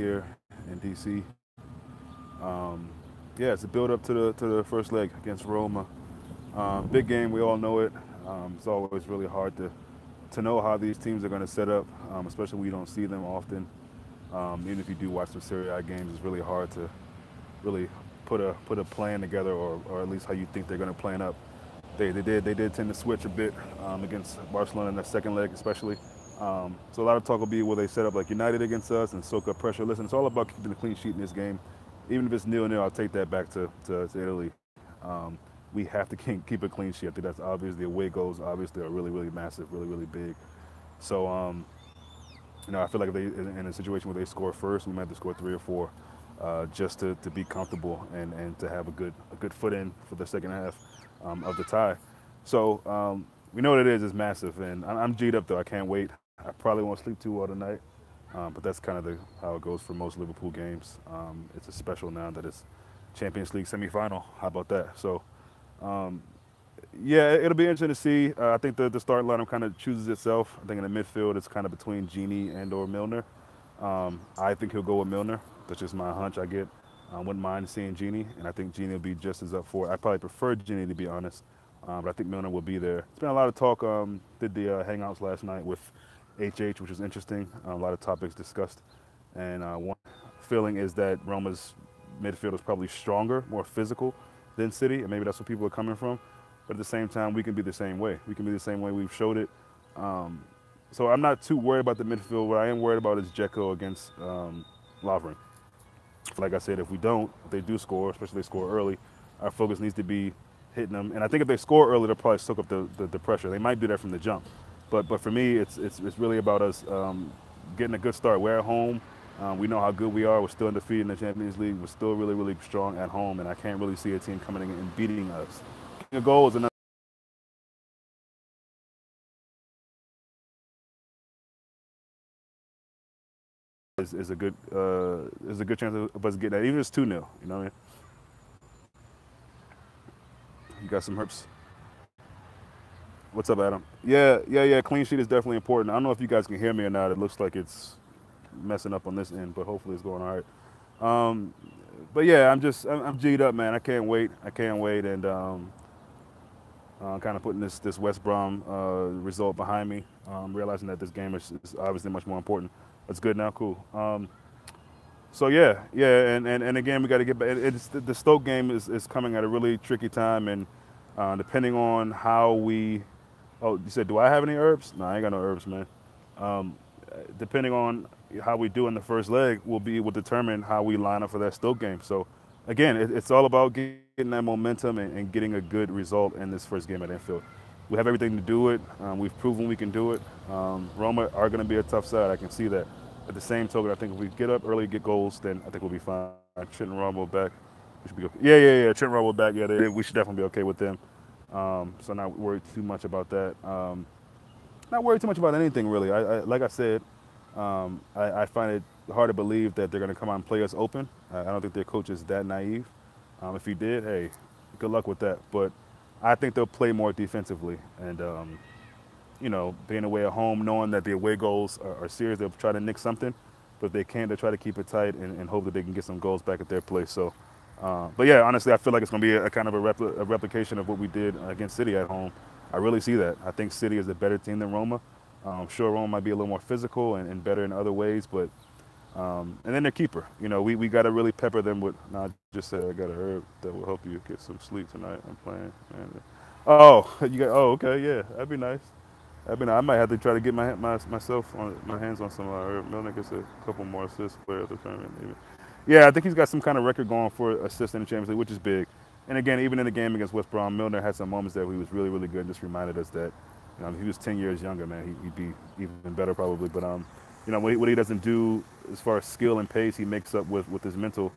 here in DC. Um, yeah, it's a build up to the first leg against Roma. Big game, we all know it. It's always really hard to know how these teams are going to set up, especially when you don't see them often. Even if you do watch some Serie A games, it's really hard to really put a plan together, or at least how you think they're going to plan up. They did tend to switch a bit against Barcelona in the second leg, especially. So a lot of talk will be will they set up like United against us and soak up pressure. Listen, it's all about keeping the clean sheet in this game. Even if it's 0-0, I'll take that back to Italy. Um, we have to keep a clean sheet. I think that's obvious. The away goals obviously are really, really massive, really, really big. So, I feel like if they in a situation where they score first, we might have to score three or four, just to be comfortable and to have a good foot in for the second half of the tie. So we know what it is. It's massive, and I'm G'd up though. I can't wait. I probably won't sleep too well tonight, but that's kind of how it goes for most Liverpool games. It's a special now that it's Champions League semifinal. How about that? So yeah, it'll be interesting to see. I think the start lineup kind of chooses itself. I think in the midfield it's kind of between Genie and or Milner. I think he'll go with Milner. That's just my hunch. I get. I wouldn't mind seeing Genie, and I think Genie will be just as up for it. I probably prefer Genie to be honest, but I think Milner will be there. It's been a lot of talk. Did the hangouts last night with HH, which was interesting. A lot of topics discussed, and one feeling is that Roma's midfield is probably stronger, more physical than City, and maybe that's where people are coming from. But at the same time, we can be the same way. We can be the same way. We've showed it. Um, so I'm not too worried about the midfield. What I am worried about is Dzeko against Lovren. Like I said, if they do score, especially if they score early, our focus needs to be hitting them. And I think if they score early, they'll probably soak up the pressure. They might do that from the jump. But for me, it's really about us getting a good start. We're at home. We know how good we are. We're still undefeated in the Champions League. We're still really, really strong at home, and I can't really see a team coming in and beating us. Getting a goal is another. Is a good chance of us getting that. Even if it's 2-0, you know what I mean? You got some herps. What's up, Adam? Yeah. Clean sheet is definitely important. I don't know if you guys can hear me or not. It looks like it's messing up on this end, but hopefully it's going all right. Um, but yeah, I'm G'd up, man. I can't wait. I can't wait, and kind of putting this West Brom result behind me, realizing that this game is obviously much more important. That's good now. Cool. So yeah, and again, we got to get back. It's the Stoke game is coming at a really tricky time, and depending on how we. Oh, you said, do I have any herbs? No, I ain't got no herbs, man. Um, Depending on how we do in the first leg, will determine how we line up for that Stoke game. So, again, it's all about getting that momentum and getting a good result in this first game at Anfield. We have everything to do it. We've proven we can do it. Roma are going to be a tough side. I can see that. At the same token, I think if we get up early, get goals, then I think we'll be fine. Trent and Roma back. We should be okay. Yeah. Trent and Roma back. Yeah, we should definitely be okay with them. So not worried too much about that. Not worried too much about anything really. Like I said, I find it hard to believe that they're going to come out and play us open. I don't think their coach is that naive. If he did, hey, good luck with that. But I think they'll play more defensively, and being away at home, knowing that the away goals are serious, they'll try to nick something. But if they can't, they'll try to keep it tight and hope that they can get some goals back at their place. So, but yeah, honestly, I feel like it's going to be a kind of a replication of what we did against City at home. I really see that. I think City is a better team than Roma. Sure, Roma might be a little more physical and better in other ways, but and then their keeper. We got to really pepper them with. No, I just said I got a herb that will help you get some sleep tonight. I'm playing. Man. Oh, you got. Oh, okay, yeah, that'd be nice. I might have to try to get myself on my hands on some herb. Milner gets a couple more assists player of the tournament. Maybe. Yeah, I think he's got some kind of record going for assists in the Champions League, which is big. And again, even in the game against West Brom, Milner had some moments there where he was really, really good and just reminded us that if he was 10 years younger, man, he'd be even better probably. But, what he doesn't do as far as skill and pace, he makes up with his mental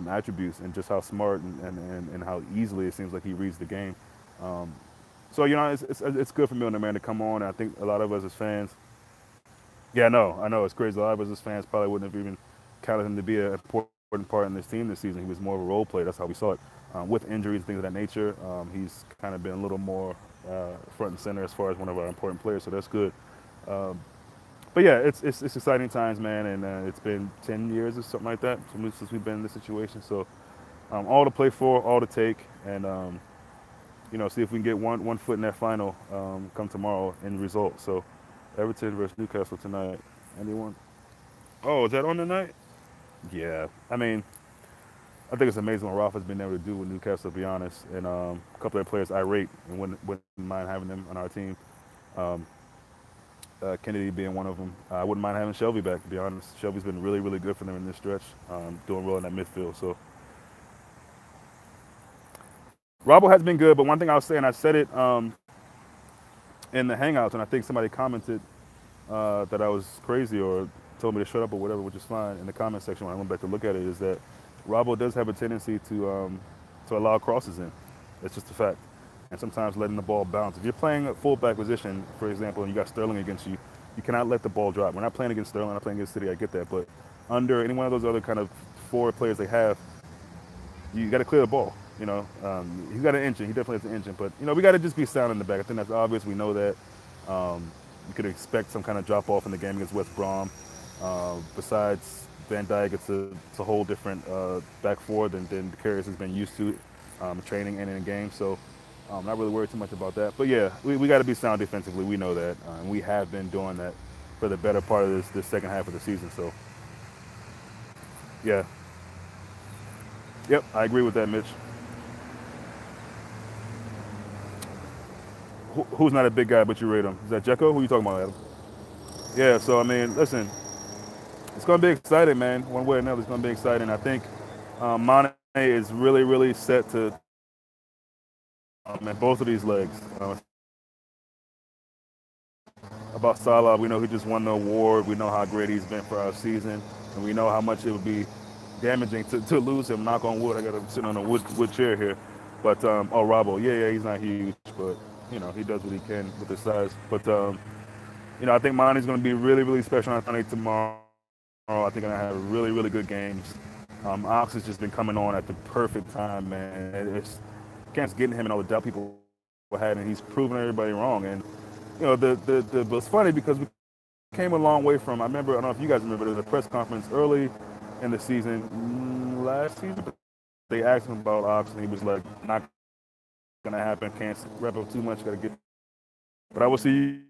attributes and just how smart and how easily it seems like he reads the game. Um, so, it's good for Milner, man, to come on. I think a lot of us as fans, yeah, I know, it's crazy. A lot of us as fans probably wouldn't have even counted him to be an important part in this team this season. He was more of a role player. That's how we saw it. With injuries, things of that nature, he's kind of been a little more front and center as far as one of our important players. So that's good. Um, but yeah, it's exciting times, man, and it's been 10 years or something like that since we've been in this situation. So all to play for, all to take, and see if we can get one foot in that final come tomorrow in result. So Everton versus Newcastle tonight. Anyone? Oh, is that on tonight? Yeah. I mean, I think it's amazing what Rafa's been able to do with Newcastle, to be honest. And a couple of players I rate and wouldn't mind having them on our team. Um, Kennedy being one of them. I wouldn't mind having Shelby back, to be honest. Shelby's been really, really good for them in this stretch, doing well in that midfield. So Robbo has been good, but one thing I was saying, I said it in the Hangouts, and I think somebody commented that I was crazy or told me to shut up or whatever, which is fine. In the comment section when I went back to look at it, is that Robbo does have a tendency to allow crosses in. It's just a fact. And sometimes letting the ball bounce. If you're playing a fullback position, for example, and you got Sterling against you, you cannot let the ball drop. We're not playing against Sterling, we're not playing against City, I get that. But under any one of those other kind of forward players they have, you got to clear the ball. He's got an engine. He definitely has an engine. But, we got to just be sound in the back. I think that's obvious. We know that. You could expect some kind of drop off in the game against West Brom. Besides Van Dijk, it's a whole different back four than the Karius has been used to training and in the game. So I'm not really worried too much about that. But yeah, we got to be sound defensively. We know that, and we have been doing that for the better part of this second half of the season. So yeah, yep, I agree with that, Mitch. Who's not a big guy, but you rate him? Is that Jekko? Who you talking about, Adam? Yeah. So I mean, listen, it's going to be exciting, man. One way or another, it's going to be exciting. I think Mane is really, really set to at both of these legs. About Salah, we know he just won the award. We know how great he's been for our season, and we know how much it would be damaging to lose him. Knock on wood. I got him sitting on a wood chair here. But Robbo, yeah, he's not huge, but he does what he can with his size. But I think Mane's going to be really, really special on Sunday tomorrow. I think I'm going to have really, really good games. Ox has just been coming on at the perfect time, man. It's can't getting him and all the doubt people had, and he's proven everybody wrong. And it's funny because we came a long way from. I remember, I don't know if you guys remember, there was a press conference early in the season, last season. They asked him about Ox, and he was like, "Not gonna happen. Can't rep up too much. Got to get." But I will see.